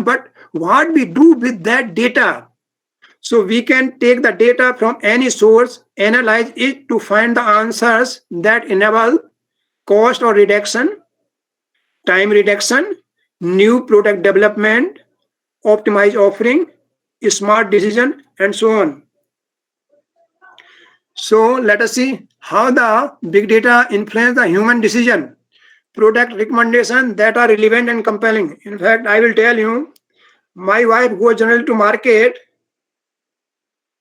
data, but what we do with that data. So we can take the data from any source, analyze it to find the answers that enable cost or reduction, time reduction, new product development, optimize offering, smart decision, and so on. So let us see how the big data influence the human decision, product recommendation that are relevant and compelling. In fact, I will tell you, my wife goes generally to market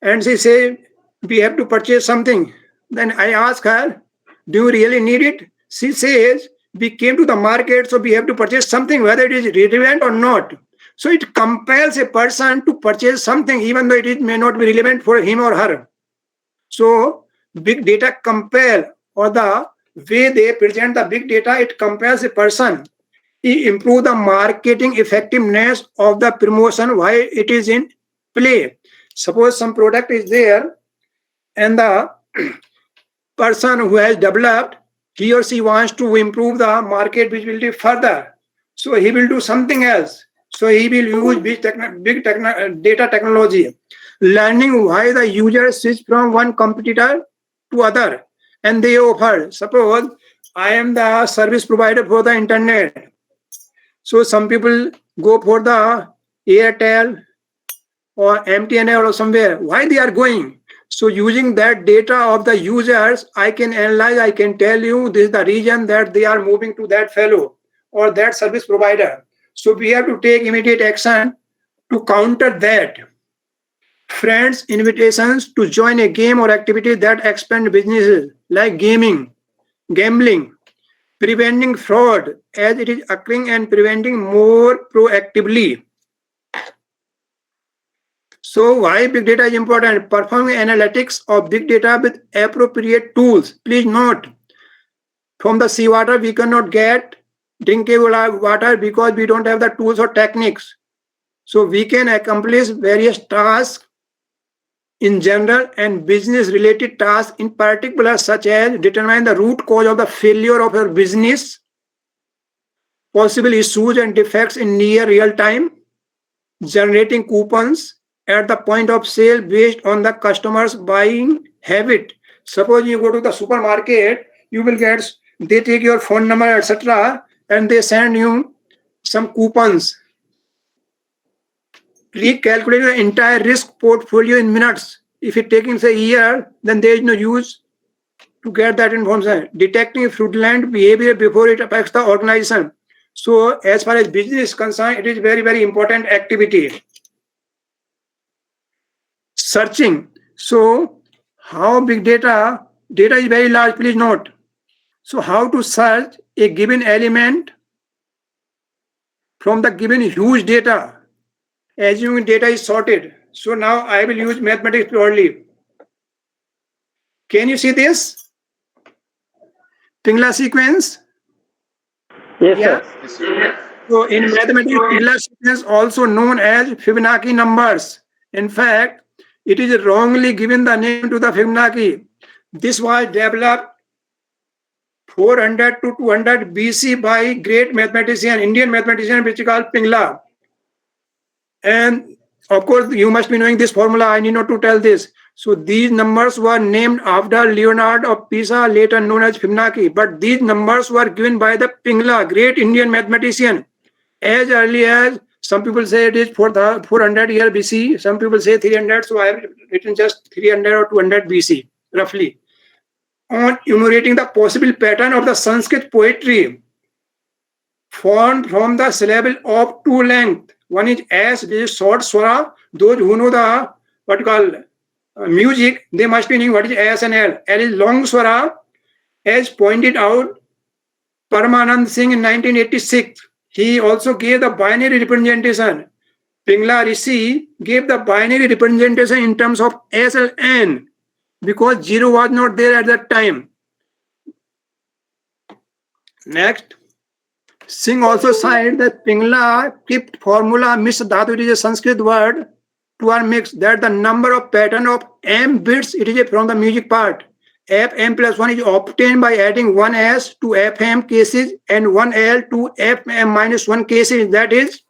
and she say, we have to purchase something. Then I ask her, do you really need it? She says, we came to the market, so we have to purchase something, whether it is relevant or not. So it compels a person to purchase something, even though may not be relevant for him or her. So big data compel, or the way they present the big data, it compels a person to improve the marketing effectiveness of the promotion while it is in play. Suppose some product is there and the person who has developed, he or she wants to improve the market visibility further. So he will do something else. So he will use big data technology, learning why the user switch from one competitor to other, and they offer. Suppose I am the service provider for the internet. So some people go for the Airtel or MTNL or somewhere. Why they are going? So using that data of the users, I can analyze, I can tell you this is the reason that they are moving to that fellow or that service provider. So we have to take immediate action to counter that. Friends, invitations to join a game or activity that expand businesses like gaming, gambling, preventing fraud as it is occurring and preventing more proactively. So why big data is important? Performing analytics of big data with appropriate tools. Please note, from the seawater we cannot get drinkable water because we don't have the tools or techniques. So we can accomplish various tasks in general and business related tasks in particular, such as determine the root cause of the failure of your business, possible issues and defects in near real time, generating coupons at the point of sale based on the customer's buying habit. Suppose you go to the supermarket, you will get, they take your phone number, etc., and they send you some coupons. Recalculate the entire risk portfolio in minutes. If it taking say a year, then there is no use to get that information. Detecting fraudulent behavior before it affects the organization. So as far as business is concerned, it is very, very important activity. Searching. So how big data is very large, please note. So how to search a given element from the given huge data, assuming data is sorted. So now I will use mathematics purely. Can you see this? Pingla sequence? Yes, Yeah. sir. So in mathematics, Pingla sequence also known as Fibonacci numbers. In fact, it is wrongly given the name to the Fibonacci. This was developed 400 to 200 BC by great mathematician, Indian mathematician, which is called Pingla. And of course, you must be knowing this formula. I need not to tell this. So these numbers were named after Leonardo of Pisa, later known as Fibonacci. But these numbers were given by the Pingla, great Indian mathematician, as early as, some people say it is 400 year BC. Some people say 300. So I have written just 300 or 200 BC, roughly, on enumerating the possible pattern of the Sanskrit poetry formed from the syllable of two length. One is S, this is short swara. Those who know the what you call music, they must be knowing what is S and L. L is long swara, as pointed out Paramanand Singh in 1986. He also gave the binary representation. Pingla Rishi gave the binary representation in terms of S and N because zero was not there at that time. Next. Singh also cited that Pingla kept formula Mishra Dhatu, it is a Sanskrit word, to our mix, that the number of pattern of M bits, it is from the music part. Fm plus 1 is obtained by adding 1s to Fm cases and 1l to Fm minus 1 cases. That is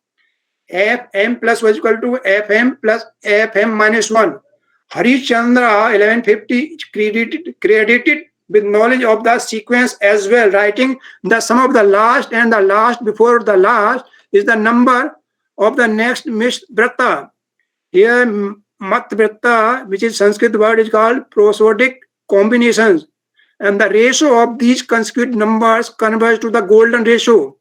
Fm plus was equal to Fm plus Fm minus 1. Harishchandra 1150 credited with knowledge of the sequence as well, writing the sum of the last and the last before the last is the number of the next Mishvrata. Here Matvrata, which is Sanskrit word, is called prosodic combinations. And the ratio of these consecutive numbers converges to the golden ratio.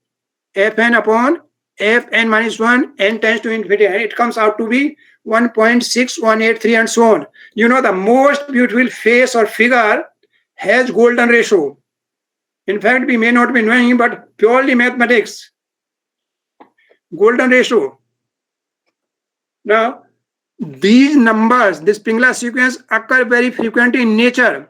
Fn upon Fn minus 1, n tends to infinity, and it comes out to be 1.6183 and so on. You know, the most beautiful face or figure has golden ratio. In fact, we may not be knowing, but purely mathematics. Golden ratio. Now, these numbers, this Pingala sequence, occur very frequently in nature,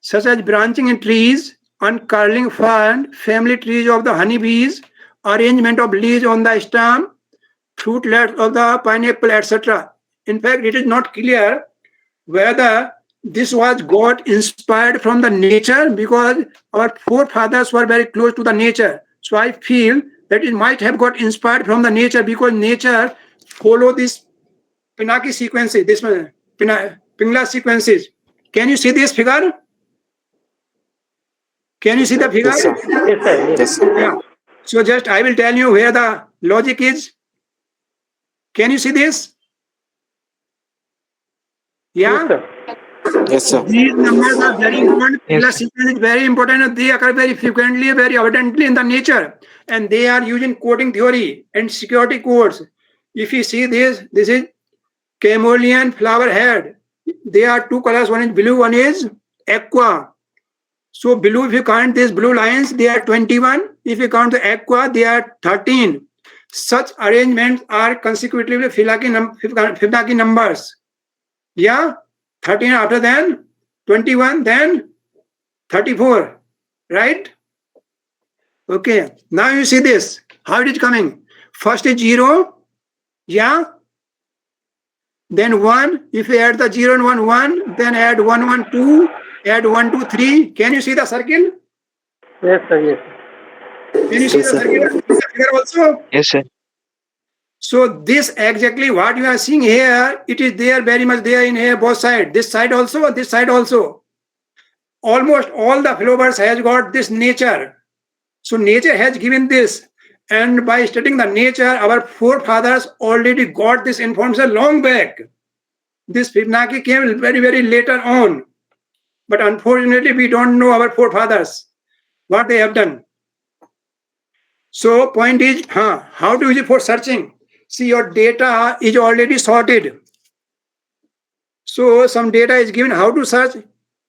such as branching in trees, uncurling fern, family trees of the honeybees, arrangement of leaves on the stem, fruitlets of the pineapple, etc. In fact, it is not clear whether this was got inspired from the nature, because our forefathers were very close to the nature. So I feel that it might have got inspired from the nature, because nature follow this Pinaki sequences, this Pingala sequences. Can you see this figure? Can you see the figure? Yes, sir. Yes, sir. Yes, sir. Yeah. So just I will tell you where the logic is. Can you see this? Yeah. Yes, sir. Yes, sir. These numbers are very important. Yes. Pingala sequence is very important, and they occur very frequently, very abundantly in the nature. And they are used in coding theory and security codes. If you see this is Camellian flower head. There are two colors, one is blue, one is aqua. So blue, if you count these blue lines, they are 21. If you count the aqua, they are 13. Such arrangements are consecutively Fibonacci numbers. Yeah, 13 after then 21, then 34, right? Okay, now you see this. How it is coming? First is 0, yeah. Then 1, if you add the 0 and 1, 1, then add 1, 1, 2, add 1, 2, 3. Can you see the circle? Yes, sir. Yes. Can you see Yes, the sir. circle? The figure also? Yes, sir. So this exactly what you are seeing here, it is there, very much there in here, both sides. This side also, this side also. Almost all the flowers has got this nature. So nature has given this. And by studying the nature, our forefathers already got this information long back. This Fibonacci came very, very later on. But unfortunately, we don't know our forefathers, what they have done. So point is, how to use it for searching? See, your data is already sorted. So some data is given how to search.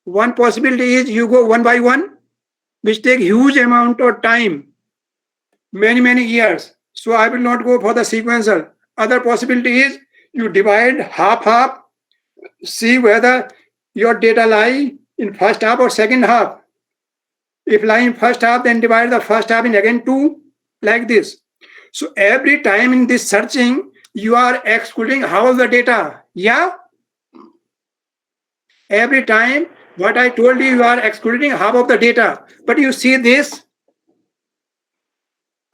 One possibility is you go one by one, which take huge amount of time, many years. So I will not go for the sequential. Other possibility is you divide half, see whether your data lie in first half or second half. If lie in first half, then divide the first half in again 2, like this. So every time in this searching, you are excluding half of the data. Yeah? Every time, what I told you, you are excluding half of the data. But you see this,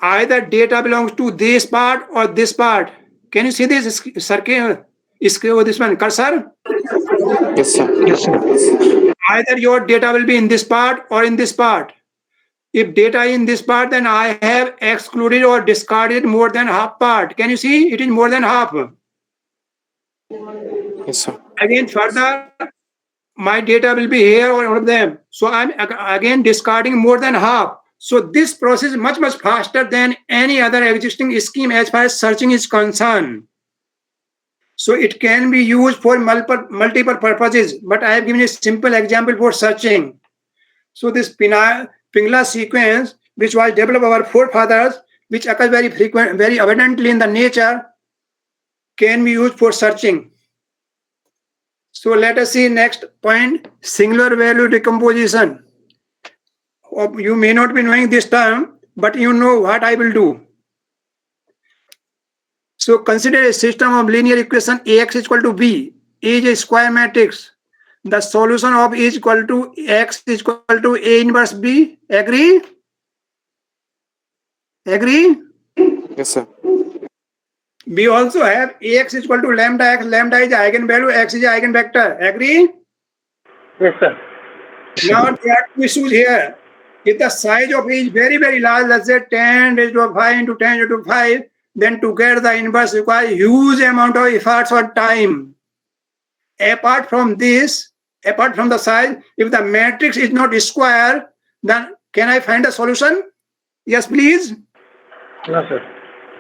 either data belongs to this part or this part. Can you see this circle? This one, cursor? Yes, sir. Yes, sir. Either your data will be in this part or in this part. If data in this part, then I have excluded or discarded more than half part. Can you see? It is more than half. Yes, sir. Again, further, my data will be here or one of them. So I'm again discarding more than half. So this process is much faster than any other existing scheme as far as searching is concerned. So it can be used for multiple purposes, but I have given a simple example for searching. So this Pingala sequence, which was developed by our forefathers, which occurs very abundantly in the nature, can be used for searching. So let us see next point, singular value decomposition. You may not be knowing this term, but you know what I will do. So consider a system of linear equation Ax is equal to B. A is a square matrix. The solution of A is equal to X is equal to A inverse B. Agree? Agree? Yes, sir. We also have Ax is equal to lambda x. Lambda is eigenvalue, x is eigenvector. Agree? Yes, sir. Now there are two issues here. If the size of A is very, very large, let's say 10 raised to 5 into 10 raised to 5, then to get the inverse requires huge amount of efforts or time. Apart from this, apart from the size, if the matrix is not square, then can I find a solution? Yes, please. No, sir.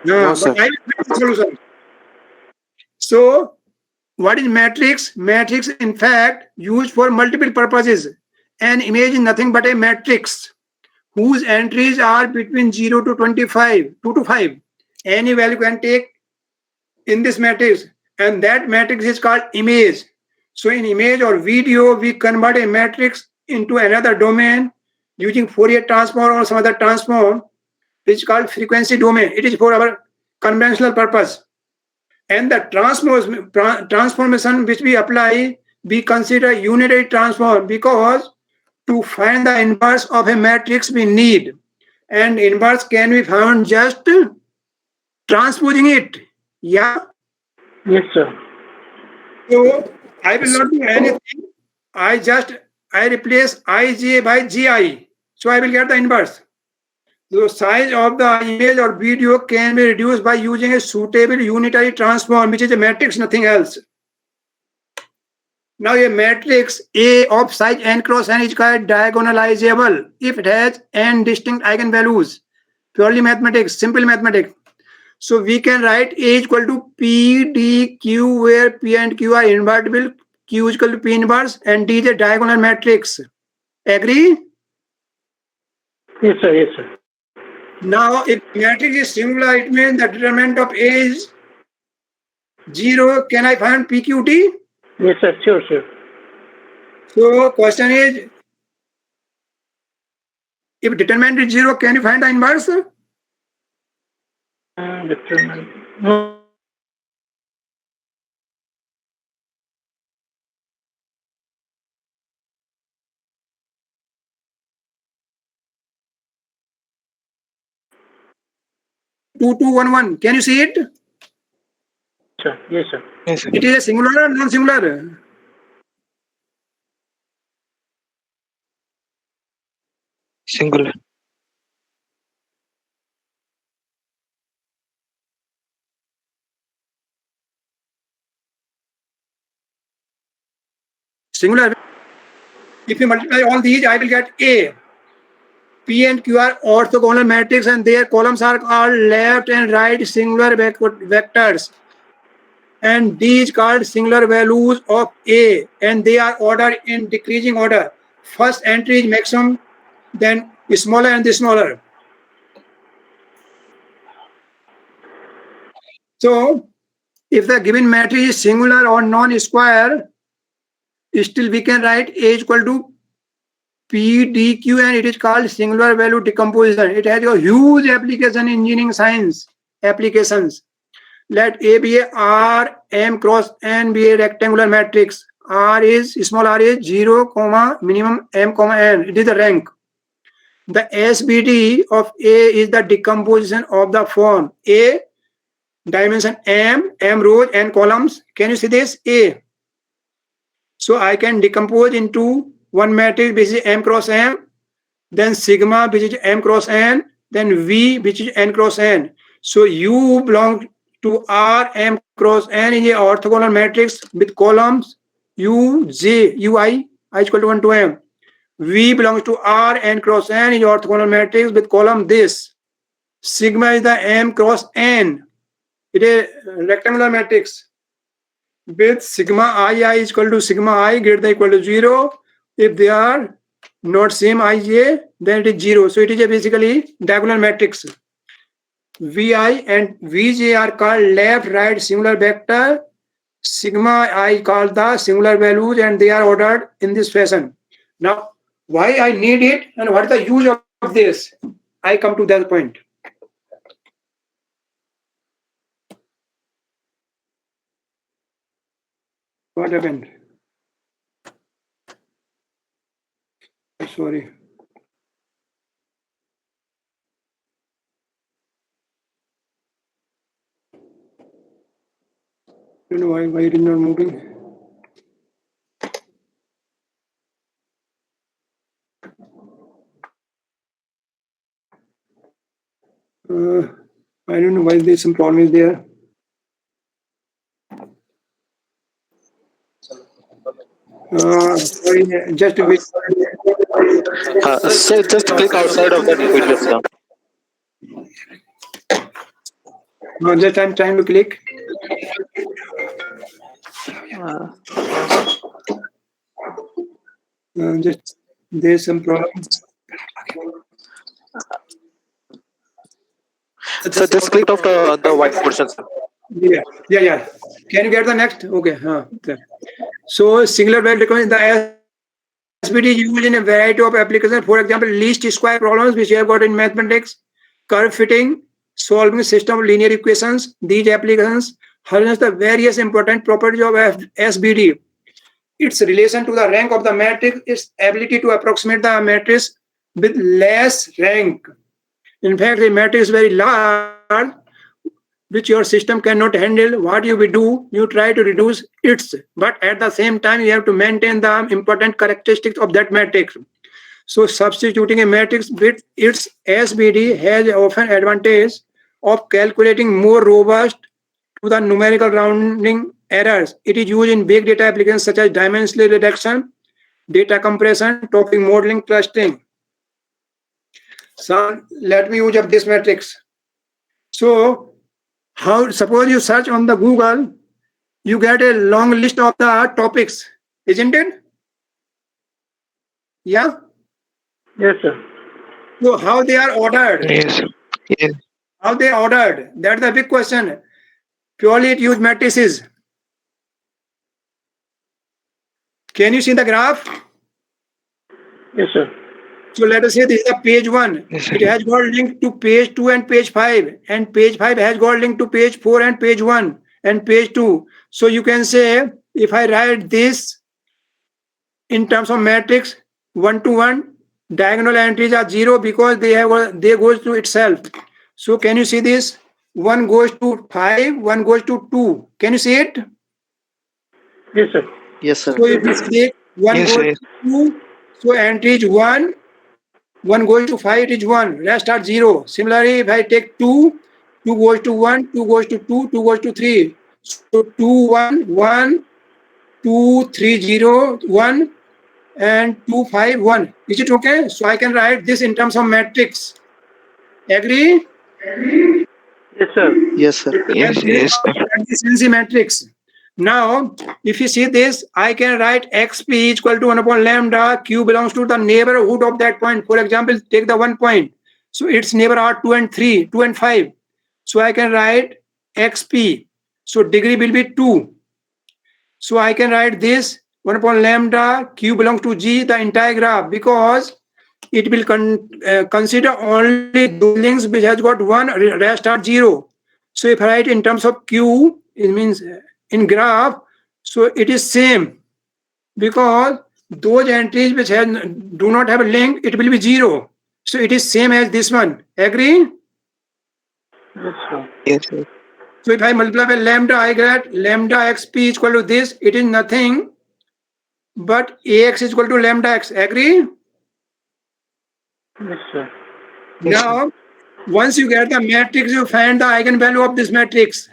No, But sir. I will find the solution. So, what is matrix? Matrix, in fact, used for multiple purposes. An image is nothing but a matrix whose entries are between 0 to 25, 2 to 5. Any value can take in this matrix, and that matrix is called image. So in image or video, we convert a matrix into another domain using Fourier transform or some other transform, which is called frequency domain. It is for our conventional purpose. And the transformation which we apply, we consider unitary transform, because to find the inverse of a matrix we need, and inverse can be found just transposing it. Yeah. Yes, sir. So I will not do anything. I replace ij by gi. So I will get the inverse. The size of the image or video can be reduced by using a suitable unitary transform, which is a matrix, nothing else. Now a matrix A of size n cross n is called diagonalizable if it has n distinct eigenvalues. Purely mathematics, simple mathematics. So we can write A is equal to P D Q, where P and Q are invertible, Q is equal to P inverse, and D is a diagonal matrix. Agree? Yes, sir. Yes, sir. Now, if matrix is singular, it means the determinant of A is 0. Can I find PQT? Yes, sir. Sure, sure. So question is, if determinant is 0, can you find the inverse? Determinant. No. Two two one one. Can you see it? Sir. Yes, sir. Yes, sir. It is a singular or non-singular? Singular. Singular. If you multiply all these, I will get A. P and Q are orthogonal matrix, and their columns are called left and right singular vectors. And D is called singular values of A, and they are ordered in decreasing order. First entry is maximum, then smaller and the smaller. So if the given matrix is singular or non-square, still we can write A is equal to PDQ, and it is called singular value decomposition. It has a huge application in engineering science applications. Let A be a R, M cross N be a rectangular matrix. R is, small r is 0, minimum M, N. It is the rank. The SBD of A is the decomposition of the form A, dimension M rows, N columns. Can you see this? A. So I can decompose into one matrix which is M cross M, then sigma which is M cross N, then V which is N cross N. So U belongs to R M cross N is a orthogonal matrix with columns U, J, Ui, I is equal to 1 to M. V belongs to R N cross N is orthogonal matrix with column this. Sigma is the M cross N. It is a rectangular matrix with sigma I is equal to sigma I greater than equal to 0. If they are not same ij, then it is 0. So it is a basically diagonal matrix. Vi and Vj are called left right singular vector. Sigma I called the singular values, and they are ordered in this fashion. Now, why I need it and what is the use of this? I come to that point. What happened? Sorry. don't know why it is not moving. I don't know why there's some problem is there. Sorry, just wait. Sir, just click outside of that widget, sir. No, just I'm trying to click. Just there's some problem. So just click off the white portion, sir. Yeah. Can you get the next? Okay. Okay. So singular value reconnaissance, the SBD is used in a variety of applications. For example, least square problems which you have got in mathematics, curve fitting, solving system of linear equations. These applications harness the various important properties of SBD. Its relation to the rank of the matrix, its ability to approximate the matrix with less rank. In fact, the matrix is very large, which your system cannot handle. What you will do, you try to reduce its, but at the same time, you have to maintain the important characteristics of that matrix. So substituting a matrix with its SBD has often advantage of calculating more robust to the numerical rounding errors. It is used in big data applications such as dimensional reduction, data compression, topic modeling, clustering. So let me use up this matrix. So suppose you search on the Google, you get a long list of the topics, isn't it? Yeah. Yes, sir. So how they are ordered? Yes, sir. Yes. How they are ordered? That's the big question. Purely it use matrices. Can you see the graph? Yes, sir. So let us say this is the page 1. Yes, sir. It has got link to page 2 and page 5. And page 5 has got link to page 4 and page 1 and page 2. So you can say, if I write this in terms of matrix 1 to 1, diagonal entries are 0 because they goes to itself. So can you see this? 1 goes to 5, 1 goes to 2. Can you see it? Yes, sir. Yes, sir. So if you see 1 Yes, goes yes. to 2, so entry is 1. 1 goes to 5, it is 1. Rest are 0. Similarly, if I take 2, 2 goes to 1, 2 goes to 2, 2 goes to 3. So 2, 1, 1, 2, 3, 0, 1, and 2, 5, 1. Is it okay? So I can write this in terms of matrix. Agree? Yes, sir. Yes, sir. Yes, yes, sir. Adjacency matrix. Now, if you see this, I can write xp equal to 1 upon lambda. Q belongs to the neighborhood of that point. For example, take the 1 point. So its neighbor are 2 and 3, 2 and 5. So I can write xp. So degree will be 2. So I can write this 1 upon lambda. Q belongs to G, the entire graph, because it will consider only those links which has got 1, rest are 0. So if I write in terms of Q, it means in graph, so it is same, because those entries which do not have a link, it will be 0. So it is same as this one. Agree? Yes, sir. Yes, sir. So if I multiply by lambda, I get lambda xp is equal to this. It is nothing but ax is equal to lambda x. Agree? Yes, sir. Yes, sir. Now, once you get the matrix, you find the eigenvalue of this matrix.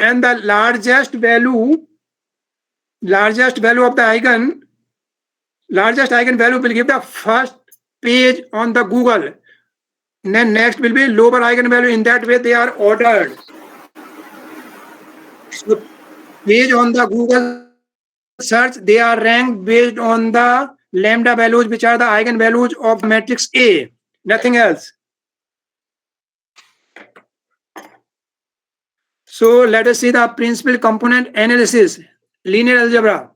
And the largest value of the largest eigenvalue will give the first page on the Google. And then next will be lower eigenvalue. In that way, they are ordered. So page on the Google search, they are ranked based on the lambda values, which are the eigenvalues of matrix A, nothing else. So let us see the principal component analysis, linear algebra.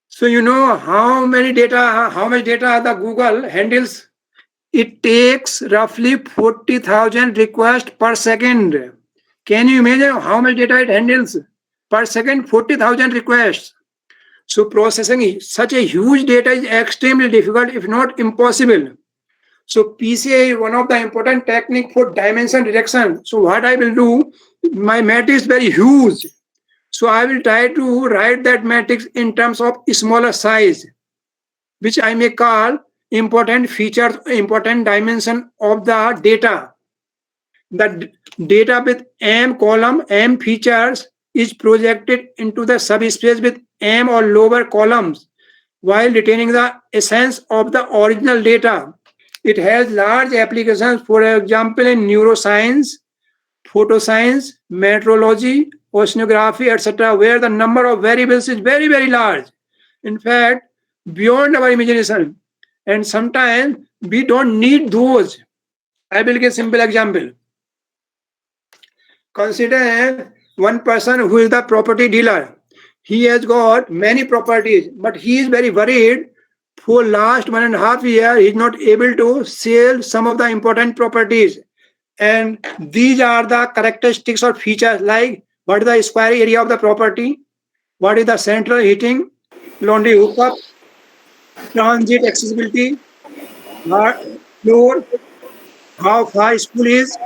So you know how much data the Google handles. It takes roughly 40,000 requests per second. Can you imagine how much data it handles per second? 40,000 requests. So processing such a huge data is extremely difficult, if not impossible. So PCA is one of the important technique for dimension reduction. So what I will do, my matrix is very huge. So I will try to write that matrix in terms of smaller size, which I may call important features, important dimension of the data. The data with M column, M features is projected into the subspace with M or lower columns while retaining the essence of the original data. It has large applications, for example, in neuroscience, photoscience, meteorology, oceanography, etc., where the number of variables is very, very large. In fact, beyond our imagination. And sometimes we don't need those. I will give a simple example. Consider one person who is the property dealer. He has got many properties, but he is very worried. For last 1.5 years, he is not able to sell some of the important properties. And these are the characteristics or features, like what is the square area of the property, what is the central heating, laundry hookup, transit accessibility, floor, how far school is,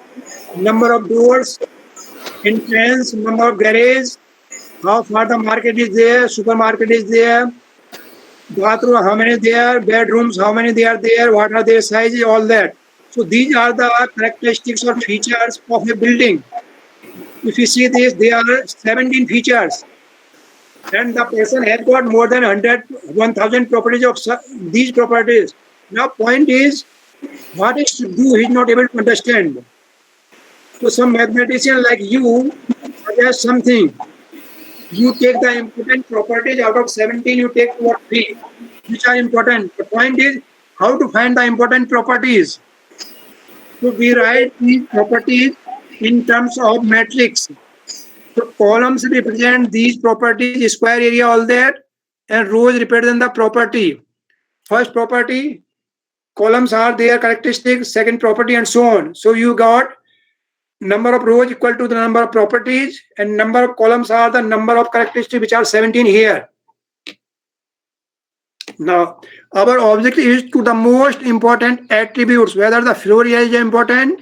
number of doors, entrance, number of garage, how far the market is there, supermarket is there, bathroom, how many there, bedrooms, how many they are there, what are their sizes, all that. So these are the characteristics or features of a building. If you see this, there are 17 features. And the person has got more than 1,000 properties of these properties. Now point is, what is to do, he is not able to understand. So some mathematician like you suggest something. You take the important properties out of 17, you take 2 or 3, which are important. The point is how to find the important properties. So we write these properties in terms of matrix. So columns represent these properties, square area, all that, and rows represent the property. First property, columns are their characteristics, second property, and so on. So you got number of rows equal to the number of properties, and number of columns are the number of characteristics, which are 17 here. Now, our objective is to the most important attributes, whether the floor area is important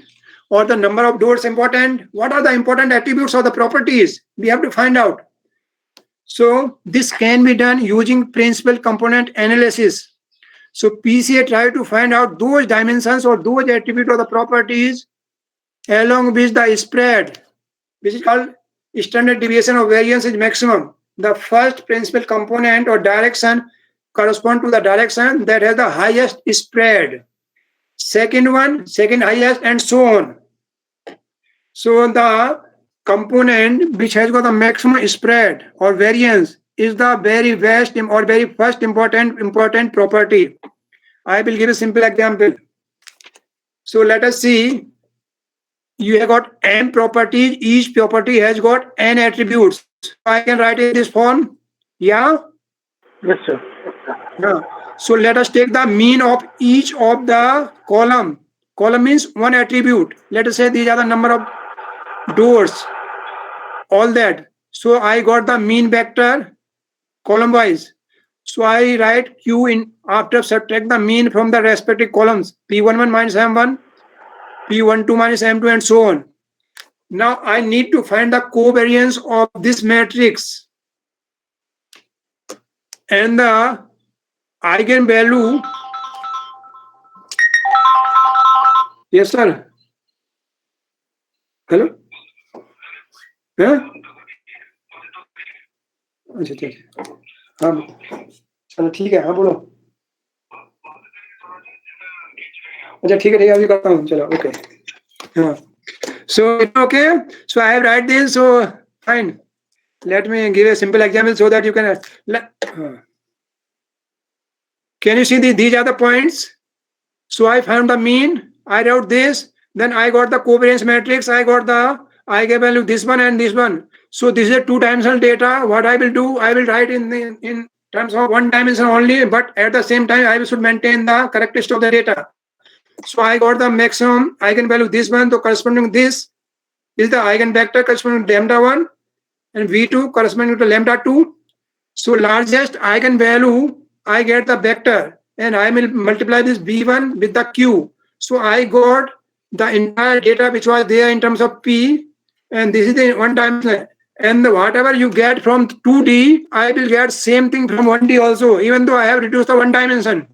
or the number of doors important. What are the important attributes of the properties? We have to find out. So this can be done using principal component analysis. So PCA try to find out those dimensions or those attributes of the properties along with the spread, which is called standard deviation of variance is maximum. The first principal component or direction correspond to the direction that has the highest spread. Second one, second highest, and so on. So the component which has got the maximum spread or variance is the very best or very first important property. I will give a simple example. So let us see. You have got n properties. Each property has got n attributes. I can write in this form. Yeah? Yes, sir. Yeah. So let us take the mean of each of the column. Column means one attribute. Let us say these are the number of doors. All that. So I got the mean vector column wise. So I write Q in after subtract the mean from the respective columns. P11 minus M1. P12 minus M2 and so on. Now I need to find the covariance of this matrix and the eigenvalue. Yes, sir. Hello? हाँ? अच्छा ठीक है हाँ चलो ठीक है हाँ बोलो अच्छा ठीक है अभी करता हूँ चलो ओके हाँ so okay so I have write this so fine let me give a simple example so that you can can you see these are the points. So I found the mean, I wrote this, then I got the covariance matrix, I got the eigenvalue this one and this one. So this is a two-dimensional data. What I will do, I will write in terms of one dimension only, but at the same time I should maintain the characteristic of the data. So I got the maximum eigenvalue this one, so corresponding this is the eigenvector corresponding to lambda 1 and V2 corresponding to lambda 2. So largest eigenvalue, I get the vector and I will multiply this V1 with the Q. So I got the entire data which was there in terms of P, and this is the one dimension. And whatever you get from 2D, I will get same thing from 1D also, even though I have reduced the one dimension.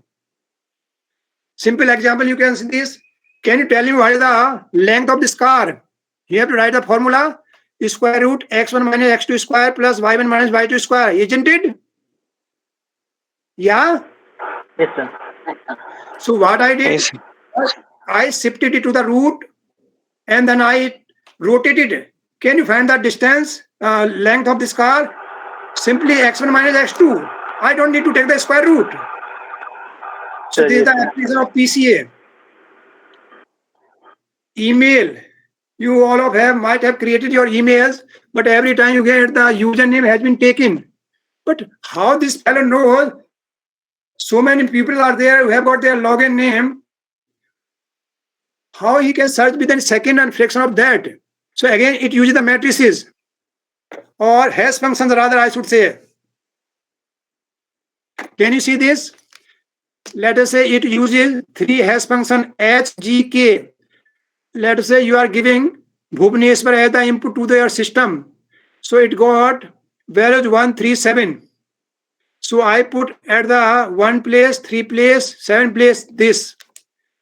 Simple example, you can see this. Can you tell me what is the length of this car? You have to write the formula, square root x1 minus x2 square plus y1 minus y2 square, isn't it? Yeah? Yes, sir. So what I did, Yes. I shifted it to the root and then I rotated it. Can you find the distance, length of this car? Simply x1 minus x2. I don't need to take the square root. So Sir, this is yes, the sir. application of PCA. Email. You all of might have created your emails, but every time you get the username has been taken. But how this fellow knows so many people are there who have got their login name, how he can search within second and fraction of that? So again, it uses the matrices or hash functions rather, I should say. Can you see this? Let us say it uses 3 hash function HGK. Let us say you are giving Bhubaneswar as the input to their system. So it got values 137. So I put at the 1 place, 3 place, 7 place this.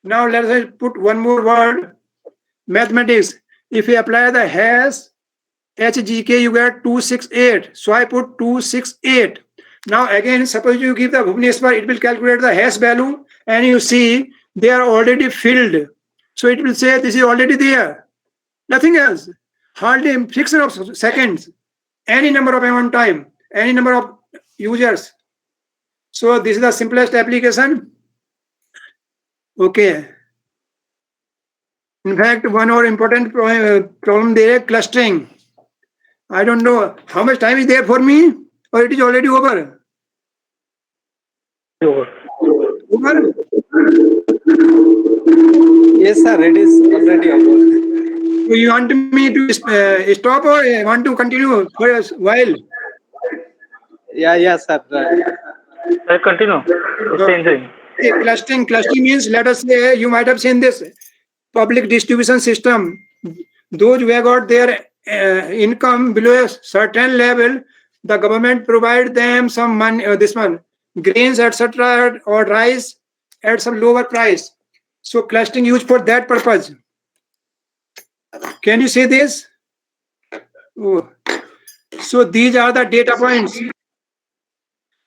Now let us put one more word, mathematics. If you apply the hash HGK, you get 268. So I put 268. Now again, suppose you give the Bhubaneswar, it will calculate the hash value and you see they are already filled. So it will say this is already there. Nothing else. Hardly a fraction of seconds. Any number of amount time, any number of users. So this is the simplest application. Okay. In fact, one more important problem there, clustering. I don't know how much time is there for me, or it is already over. Over. Over? Yes, sir. It is already over. So you want me to stop or want to continue for a while? Yeah, sir. Right. Sir, continue. The same thing. Clustering means, let us say, you might have seen this public distribution system. Those who have got their income below a certain level, the government provide them some money, this one, grains, etc., or rice at some lower price. So clustering used for that purpose. Can you see this? Oh. So these are the data points.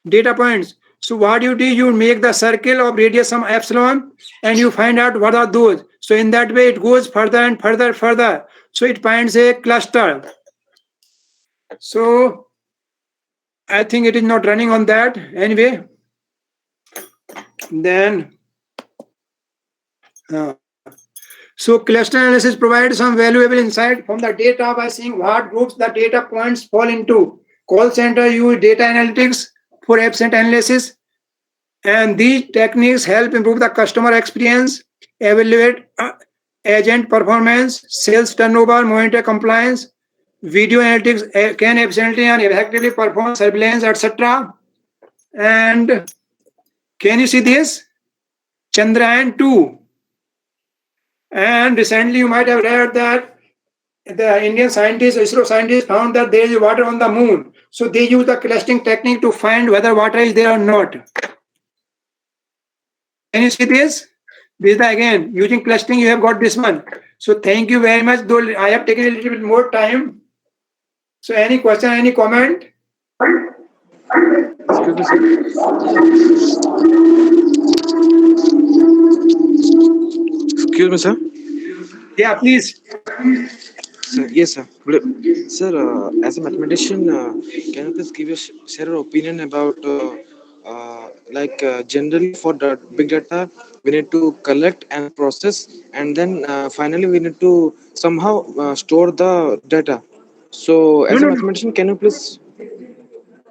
Data points. So what you do, you make the circle of radius some epsilon and you find out what are those. So in that way, it goes further and further. So it finds a cluster. So I think it is not running on that anyway. Then, so cluster analysis provides some valuable insight from the data by seeing what groups the data points fall into. Call center use data analytics for absent analysis. And these techniques help improve the customer experience, evaluate agent performance, sales turnover, monitor compliance. Video analytics can efficiently and effectively perform surveillance, etc. And can you see this? Chandrayaan 2. And recently you might have read that the Indian scientists, ISRO scientists found that there is water on the moon. So they use the clustering technique to find whether water is there or not. Can you see this? This is again, using clustering, you have got this one. So thank you very much, though I have taken a little bit more time. So any question, any comment? Excuse me, sir. Excuse me, sir. Yeah, please. Sir, yes, sir. Sir, as a mathematician, can you please give us share your opinion about generally for the big data, we need to collect and process, and then finally we need to somehow store the data. So, No, as a no, no. mathematician, can you please?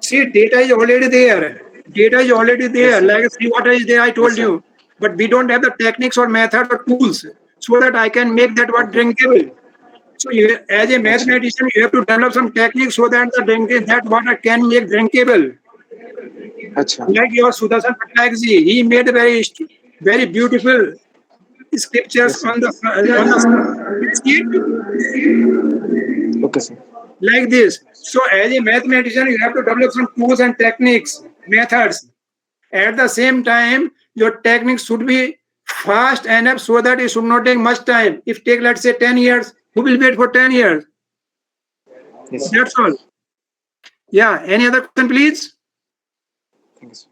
See, data is already there. Data is already Yes, there. sir. Like seawater is there, I Yes, told sir. you. But we don't have the techniques or method or tools so that I can make that water Okay. drinkable. So you, as a Acha. mathematician, you have to develop some techniques so that that water can make drinkable. Acha. Like your Sudarshan Patnaik ji, he made a very beautiful scriptures on the sheet Okay, sir. like this. So as a mathematician, you have to develop some tools and techniques, methods. At the same time, your techniques should be fast enough so that it should not take much time. If take, let's say, 10 years, who will wait for 10 years? Yes. That's all. Yeah. Any other question, please? Thank you, sir.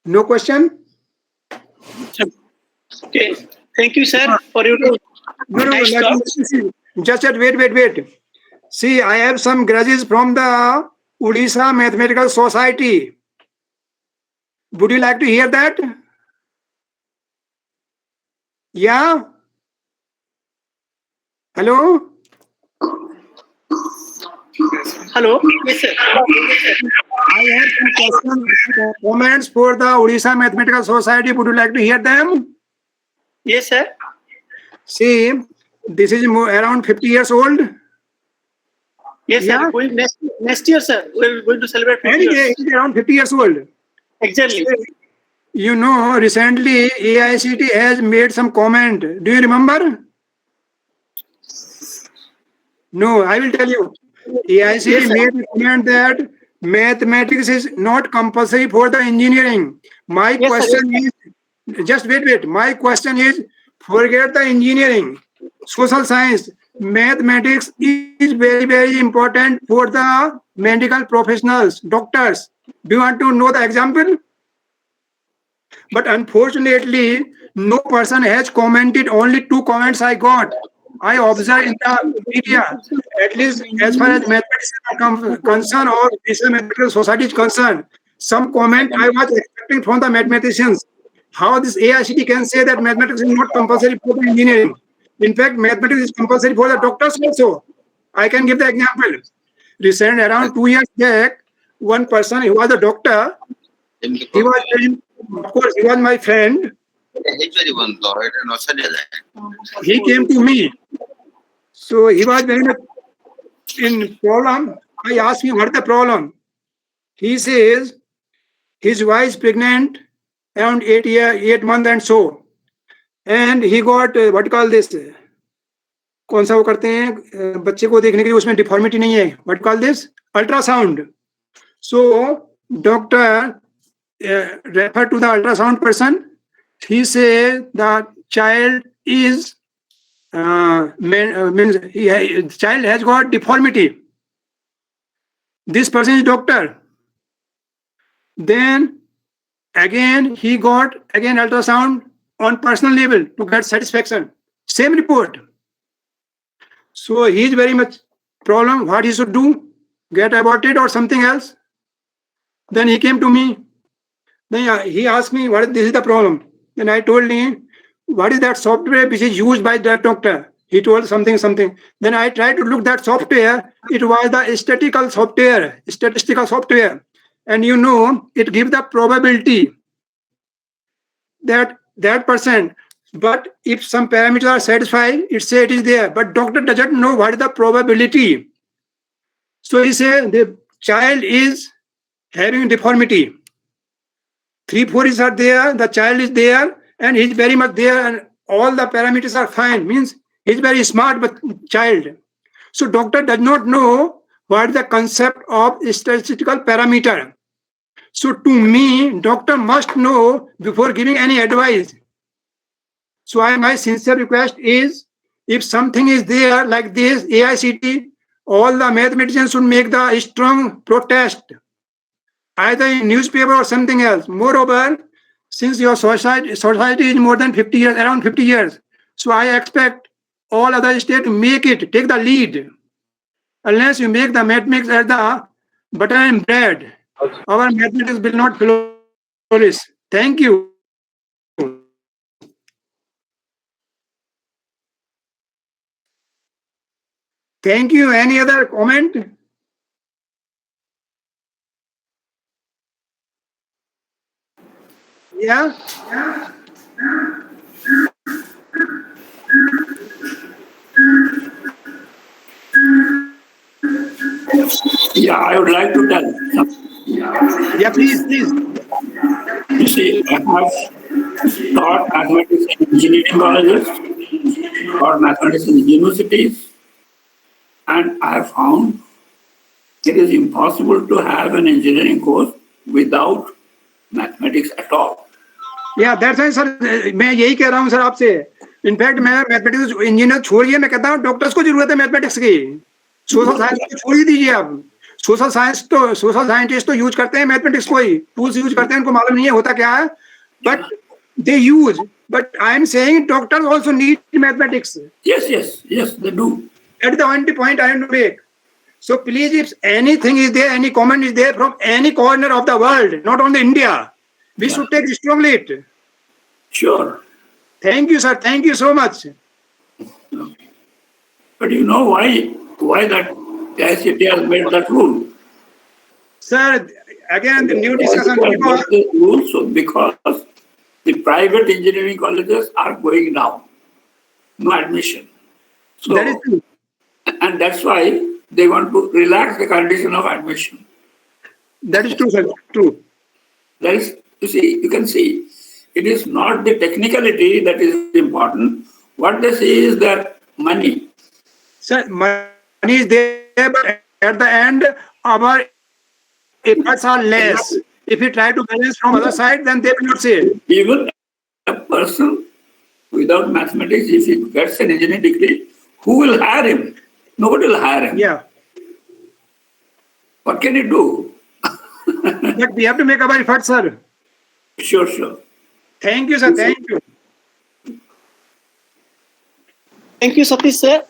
No question? Okay. Thank you, sir, for your No, nice let talk. me see. Just wait. See, I have some grudges from the Odisha Mathematical Society. Would you like to hear that? Yeah? Hello? Hello. Yes, sir. I have some questions, comments for the Odisha Mathematical Society. Would you like to hear them? Yes, sir. See, this is around 50 years old. Yes, Yeah. sir. Going next year, sir. We're going to celebrate 50 Anyway, years. it is around 50 years old. Exactly. You know, recently AICT has made some comment. Do you remember? No, I will tell you. AICT Yes, sir. made a comment that mathematics is not compulsory for the engineering. My Yes, sir. question is, just wait. My question is, forget the engineering, social science. Mathematics is very important for the medical professionals, doctors. Do you want to know the example? But unfortunately, no person has commented. Only 2 comments I got. I observed in the media, at least as far as mathematics are concerned or Odisha Mathematical Society is concerned. Some comment I was expecting from the mathematicians. How this AICT can say that mathematics is not compulsory for the engineering. In fact, mathematics is compulsory for the doctors also. I can give the example. Recent, around 2 years back, one person, he was a doctor. He was telling, of course, he was my friend. He came to me. So he was very much in problem. I asked him, what is the problem? He says his wife is pregnant around 8 months and so. And he got, what you call this? कौन सा वो करते हैं बच्चे को देखने के लिए उसमें डिफॉर्मिटी नहीं है. What you call this? Ultrasound. So doctor referred to the ultrasound person. He said the child is child has got deformity. This person is doctor. Then again he got ultrasound on personal level to get satisfaction. Same report. So he is very much problem. What he should do? Get aborted or something else? Then he came to me. Then he asked me, this is the problem. Then I told him, what is that software which is used by that doctor? He told something. Then I tried to look that software. It was the statistical software. And you know, it gives the probability that percent. But if some parameters are satisfied, it says it is there. But doctor doesn't know what is the probability. So he said the child is having deformity. 3-4 are there, the child is there, and he's very much there, and all the parameters are fine. Means he's very smart, but child. So doctor does not know what is the concept of statistical parameter. So to me, doctor must know before giving any advice. So my sincere request is, if something is there like this, AICT, all the mathematicians should make the strong protest, either in newspaper or something else. Moreover, since your society is more than 50 years, around 50 years, so I expect all other states to make it, take the lead. Unless you make the mathematics as the butter and bread, our mathematics will not flourish. Thank you. Thank you. Any other comment? Yeah. Yeah, I would like to tell. Yeah, please, please. You see, I have taught mathematics in engineering colleges, taught mathematics in universities, and I have found it is impossible to have an engineering course without mathematics at all. Yeah, that's why sir मैं यही कह रहा हूँ sir आपसे. In fact मैं mathematics engineer छोड़िए, मैं कहता हूँ डॉक्टर्स को जरूरत है मैथमेटिक्स की. सोशल साइंस को छोड़ ही दीजिए आप. सोशल साइंटिस्ट तो यूज करते हैं मैथमेटिक्स को ही, टूल्स यूज करते हैं, उनको मालूम नहीं है होता क्या है, but they use. But I am saying doctors also need mathematics. Yes, they do. That's the only point I want to make. So please, if anything is there, any comment is there from any corner of the world, not only India, we should take strongly it. Sure. Thank you, sir. Thank you so much. But you know why that ICT has made that rule? Sir, again, the new discussion. Because the rule, so because the private engineering colleges are going down, no admission. So, That is true. and that's why they want to relax the condition of admission. That is true, sir. True. That is, you can see, it is not the technicality that is important. What they see is their money. Sir, money is there, but at the end, our efforts are less. If we try to balance from other side, then they will not say. Even a person without mathematics, if he gets an engineering degree, who will hire him? Nobody will hire him. Yeah. What can he do? But we have to make our efforts, sir. Sure. Thank you, sir. Thank you. Thank you, Satish sir.